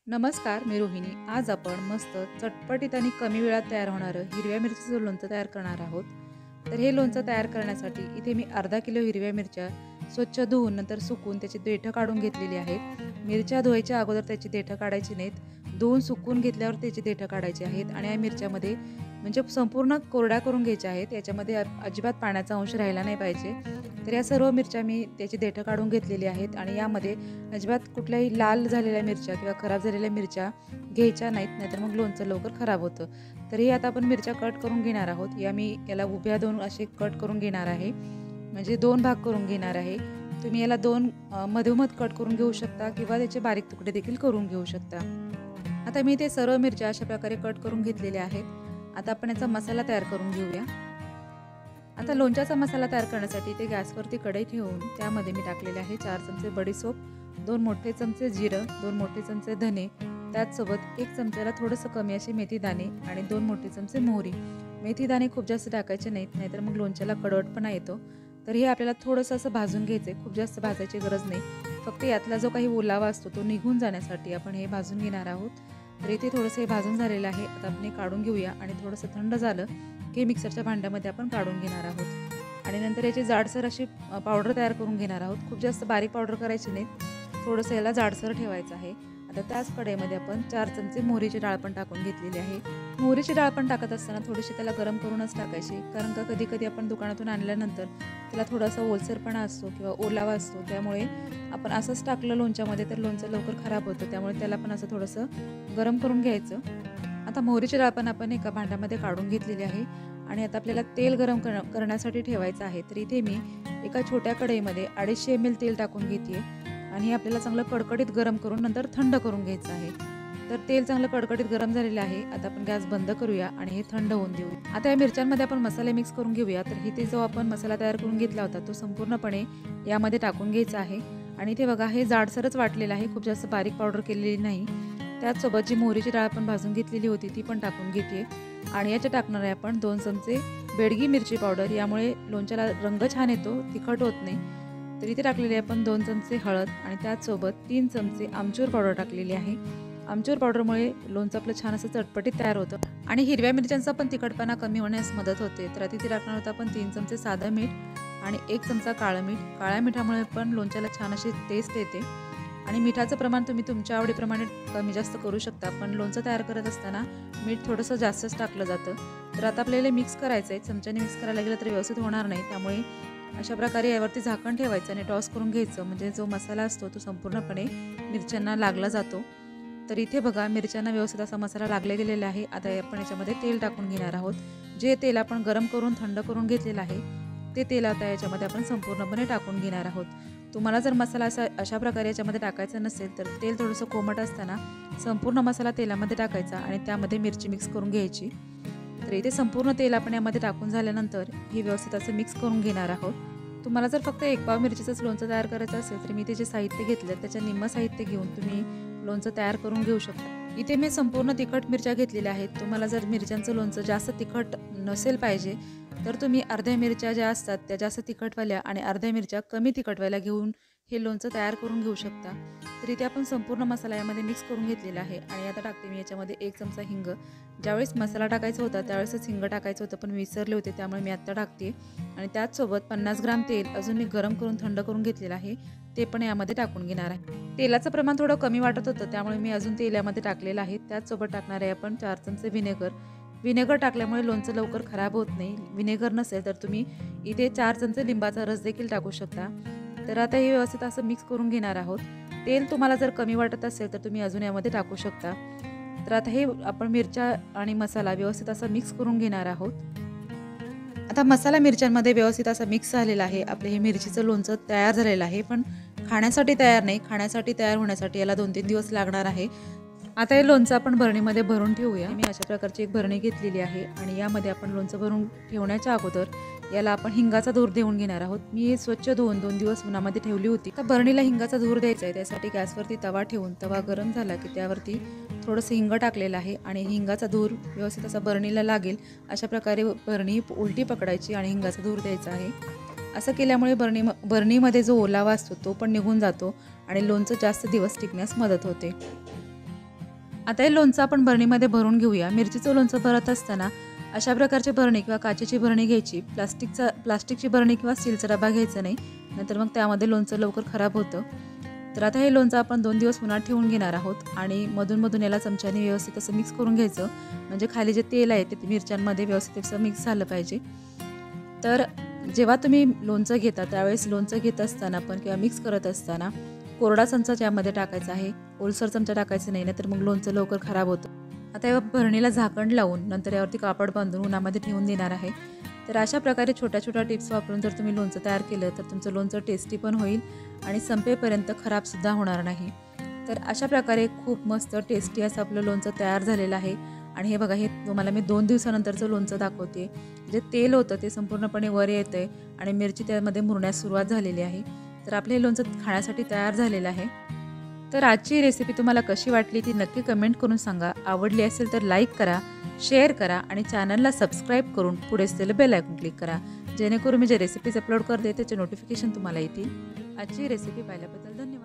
नमस्कार, मी रोहिणी. आज आपण मस्त चटपटीत आणि कमी वेळात तयार होणारं हिरव्या मिरचीचं लोणचं तयार करणार आहोत. तर हे लोणचं तयार करण्यासाठी इथे मी अर्धा किलो हिरव्या मिरच्या स्वच्छ धुवून नंतर सुकून त्याची देठं काढून घेतलेली आहेत. मिरच्या धुवायच्या अगोदर त्याची देठं काढायची नाहीत. धुवून सुकून घेतल्यावर त्याची देठं काढायची आहेत आणि या मिरच्यामध्ये म्हणजे संपूर्ण कोरड्या करून घ्यायच्या आहेत. याच्यामध्ये अजिबात पाण्याचा अंश राहिला नाही पाहिजे. तर या सर्व मिरच्या मी त्याची देठं काढून घेतलेली आहेत आणि यामध्ये अजिबात कुठल्याही लाल झालेल्या मिरच्या किंवा खराब झालेल्या मिरच्या घ्यायच्या नाहीत, नाहीतर मग लोणचं लवकर खराब होतं. तरी आता आपण मिरच्या कट करून घेणार आहोत. याला उभ्या दोन असे कट करून घेणार आहे, म्हणजे दोन भाग करून घेणार आहे. तुम्ही याला दोन मधोमध कट करून घेऊ शकता किंवा त्याचे बारीक तुकडे देखील करून घेऊ शकता. आता मी ते सर्व मिरच्या अशा प्रकारे कट करून घेतलेल्या आहेत. आता आपण याचा मसाला तयार करून घेऊया. आता लोणच्याचा मसाला तयार करण्यासाठी ते गॅसवरती कढई ठेवून त्यामध्ये मी टाकलेले आहे 4 चमचे बडीशेप, 2 मोठे चमचे जिरं, 2 मोठे चमचे धने, त्याचसोबत 1 चमच्याला थोडंसं कमी असे मेथी दाणे आणि 2 मोठे चमचे मोहरी. मेथी दाणे खूप जास्त टाकायचे नाहीत, नाहीतर मग लोणच्याला कडवटपणा येतो. तर हे आपल्याला थोडंसं असं भाजून घ्यायचं आहे, खूप जास्त भाजायची गरज नाही. फक्त यातला जो काही ओलावा असतो तो निघून जाण्यासाठी आपण हे भाजून घेणार आहोत. तर इथे थोडंसं हे भाजून झालेलं आहे. आता आपण हे काढून घेऊया आणि थोडंसं थंड झालं की मिक्सरच्या भांड्यामध्ये आपण काढून घेणार आहोत आणि नंतर याची जाडसर अशी पावडर तयार करून घेणार आहोत. खूप जास्त बारीक पावडर करायची नाही, थोडंसं याला जाडसर ठेवायचं आहे. आता त्याच कढईमध्ये आपण 4 चमचे मोहरीची डाळ पण टाकून घेतलेली आहे. मोहरीची डाळ पण टाकत असताना थोडीशी त्याला गरम करूनच टाकायची, कारण का कधी कधी आपण दुकानातून आणल्यानंतर त्याला थोडासा ओलसरपणा असतो किंवा ओलावा असतो. त्यामुळे आपण असंच टाकलं लोणच्यामध्ये तर लोणचं लवकर खराब होतं. त्यामुळे त्याला पण असं थोडंसं गरम करून घ्यायचं. आता मोहरीची डाळ पण आपण एका भांड्यामध्ये काढून घेतलेली आहे आणि आता आपल्याला तेल गरम करण्यासाठी ठेवायचं आहे. तर इथे मी एका छोट्या कढईमध्ये 250 ml तेल टाकून घेते आणि हे आपल्याला चांगलं कडकडीत गरम करून नंतर थंड करून घ्यायचं आहे. तर तेल चांगलं कडकडीत गरम झालेलं आहे. आता आपण गॅस बंद करूया आणि हे थंड होऊन देऊ. आता या मिरच्यांमध्ये आपण मसाले मिक्स करून घेऊया. तर इथे जो आपण मसाला तयार करून घेतला होता तो संपूर्णपणे यामध्ये टाकून घ्यायचा आहे आणि इथे बघा हे जाडसरच वाटलेलं आहे, खूप जास्त बारीक पावडर केलेली नाही. त्याचसोबत जी मोहरीची डाळ आपण भाजून घेतलेली होती ती पण टाकून घेते आणि याच्या टाकणार आहे आपण 2 चमचे बेडगी मिरची पावडर. यामुळे लोणच्याला रंग छान येतो, तिखट होत नाही. तर इथे टाकलेली आहे आपण 2 चमचे हळद आणि त्याचसोबत 3 चमचे आमचूर पावडर टाकलेली आहे. आमचूर पावडरमुळे लोणचं आपलं छान असं चटपटीत तयार होतं आणि हिरव्या मिरच्यांचा पण तिखटपणा कमी होण्यास मदत होते. तर इथे टाकणार होतं आपण 3 चमचे साधं मीठ आणि 1 चमचा काळं मीठ. काळ्या मिठामुळे पण लोणच्याला छान अशी टेस्ट येते आणि मिठाचं प्रमाण तुम्ही तुमच्या आवडीप्रमाणे कमी जास्त करू शकता. पण लोणचं तयार करत असताना मीठ थोडंसं जास्तच टाकलं जातं. तर आता आपल्याला मिक्स करायचं आहे. चमच्याने मिक्स करायला गेलं तर व्यवस्थित होणार नाही. त्यामुळे अशा प्रकारे यावरती झाकण ठेवायचं आणि टॉस करून घ्यायचं, म्हणजे जो मसाला असतो तो संपूर्णपणे मिरच्यांना लागला जातो. तर इथे बघा मिरच्यांना व्यवस्थित असा मसाला लागला गेलेला आहे. आता आपण याच्यामध्ये तेल टाकून घेणार आहोत. जे तेल आपण गरम करून थंड करून घेतलेलं आहे ते तेल आता याच्यामध्ये आपण संपूर्णपणे टाकून घेणार आहोत. तुम्हाला जर मसाला अशा प्रकारे याच्यामध्ये टाकायचा नसेल तर तेल थोडंसं कोमट असताना संपूर्ण मसाला तेलामध्ये टाकायचा आणि त्यामध्ये मिरची मिक्स करून घ्यायची. तर इथे संपूर्ण तेल आपण यामध्ये टाकून झाल्यानंतर हे व्यवस्थित असं मिक्स करून घेणार आहोत. तुम्हाला जर फक्त 1 पाव मिरचीचंच लोणचं तयार करायचं असेल तर मी ते जे साहित्य घेतलं त्याच्या निम्म साहित्य घेऊन तुम्ही लोणचं तयार करून घेऊ शकता. इथे मी संपूर्ण तिखट मिरच्या घेतलेल्या आहेत. तुम्हाला जर मिरच्यांचं लोणचं जास्त तिखट नसेल पाहिजे तर तुम्ही अर्ध्या मिरच्या ज्या असतात त्या जास्त तिखटवाल्या आणि अर्ध्या मिरच्या कमी तिखटवाल्या घेऊन हे लोणचं तयार करून घेऊ शकता. तर इथे आपण संपूर्ण मसाला यामध्ये मिक्स करून घेतलेला आहे आणि आता टाकते मी याच्यामध्ये 1 चमचा हिंग. ज्यावेळेस मसाला टाकायचा होता त्यावेळेसच हिंग टाकायचं होतं, पण विसरले होते, त्यामुळे मी आत्ता टाकते. आणि त्याचसोबत 50 ग्राम तेल अजून मी गरम करून थंड करून घेतलेलं आहे ते पण यामध्ये टाकून घेणार आहे. तेलाचं प्रमाण थोडं कमी वाटत होतं त्यामुळे मी अजून तेल यामध्ये टाकलेलं आहे. त्याचसोबत टाकणार आहे आपण 4 चमचे व्हिनेगर. व्हिनेगर टाकल्यामुळे लोणचं लवकर खराब होत नाही. व्हिनेगर नसेल तर तुम्ही इथे 4 चमचे लिंबाचा रस देखील टाकू शकता. तर आता हे व्यवस्थित असं मिक्स करून घेणार आहोत. तेल तुम्हाला जर कमी वाटत असेल तर तुम्ही अजून यामध्ये टाकू शकता. तर आता हे आपण मिरच्या आणि मसाला व्यवस्थित असं मिक्स करून घेणार आहोत. आता मसाला मिरच्यांमध्ये व्यवस्थित असा मिक्स झालेला आहे. आपलं हे मिरचीचं लोणचं तयार झालेलं आहे, पण खाण्यासाठी तयार नाही. खाण्यासाठी तयार होण्यासाठी याला 2-3 दिवस लागणार आहे. आता हे लोणचं आपण भरणीमध्ये भरून ठेवूया. मी अशा प्रकारची एक भरणी घेतलेली आहे आणि यामध्ये आपण लोणचं भरून ठेवण्याच्या अगोदर याला आपण हिंगाचा धूर देऊन घेणार आहोत. मी हे स्वच्छ धुवून 2 दिवस उन्हामध्ये ठेवली होती. तर भरणीला हिंगाचा धूर द्यायचा आहे. त्यासाठी गॅसवरती तवा ठेवून तवा गरम झाला की त्यावरती थोडंसं हिंग टाकलेलं आहे आणि हिंगाचा धूर व्यवस्थित असा भरणीला लागेल अशा प्रकारे भरणी उलटी पकडायची आणि हिंगाचा धूर द्यायचा आहे. असं केल्यामुळे भरणीमध्ये जो ओलावा असतो तो पण निघून जातो आणि लोणचं जास्त दिवस टिकण्यास मदत होते. आता हे लोणचं आपण बरणीमध्ये भरून घेऊया। मिरचीचं लोणचं भरत असताना अशा प्रकारची बरणी किंवा काचेची बरणी घ्यायची। प्लास्टिकची बरणी किंवा स्टीलचा डबा घ्यायचा नाही, नाहीतर मग त्यामध्ये लोणचं लवकर खराब होतं। तर आता हे लोणचं आपण 2 दिवस उन्हात ठेवून घेणार आहोत आणि मधून याला चमच्याने व्यवस्थित असं मिक्स करून घ्यायचं, म्हणजे खाली जे तेल आहे ते मिरच्यांमध्ये व्यवस्थित असं मिक्स झालं पाहिजे। तर जेव्हा तुम्ही लोणचं घेता त्यावेळेस लोणचं घेत असताना पण किंवा मिक्स करत असताना कोरडा चमचा यामध्ये टाकायचा आहे, ओलसर चमचा टाकायचा नाही, नाहीतर मग लोणचं लवकर खराब होतं। आता या भरणीला झाकण लावून नंतर यावरती कापड बांधून उन्हामध्ये ठेवून देणार आहे। तर अशा प्रकारे छोट्या टिप्स वापरून जर तुम्ही लोणचं तयार केलं तर तुमचं लोणचं टेस्टी पण होईल आणि संपेपर्यंत खराबसुद्धा होणार नाही। तर अशा प्रकारे खूप मस्त टेस्टी असं आपलं लोणचं तयार झालेलं आहे। आणि हे बघा, हे तुम्हाला मी 2 दिवसानंतरचं लोणचं दाखवते। जे तेल होतं ते संपूर्णपणे वर येतं आहे आणि मिरची त्यामध्ये मुरण्यास सुरुवात झालेली आहे। तर आपलं हे लोणचं खाण्यासाठी तयार झालेलं आहे। तर आजची रेसिपी तुम्हाला कशी वाटली ती नक्की कमेंट करून सांगा। आवडली असेल तर लाईक करा, शेअर करा आणि चॅनलला सबस्क्राईब करून पुढे असलेलं बेल आयकॉन क्लिक करा, जेणेकरून मी जे रेसिपीज अपलोड करते त्याचे नोटिफिकेशन तुम्हाला येतील। आजची रेसिपी पाहिल्याबद्दल धन्यवाद।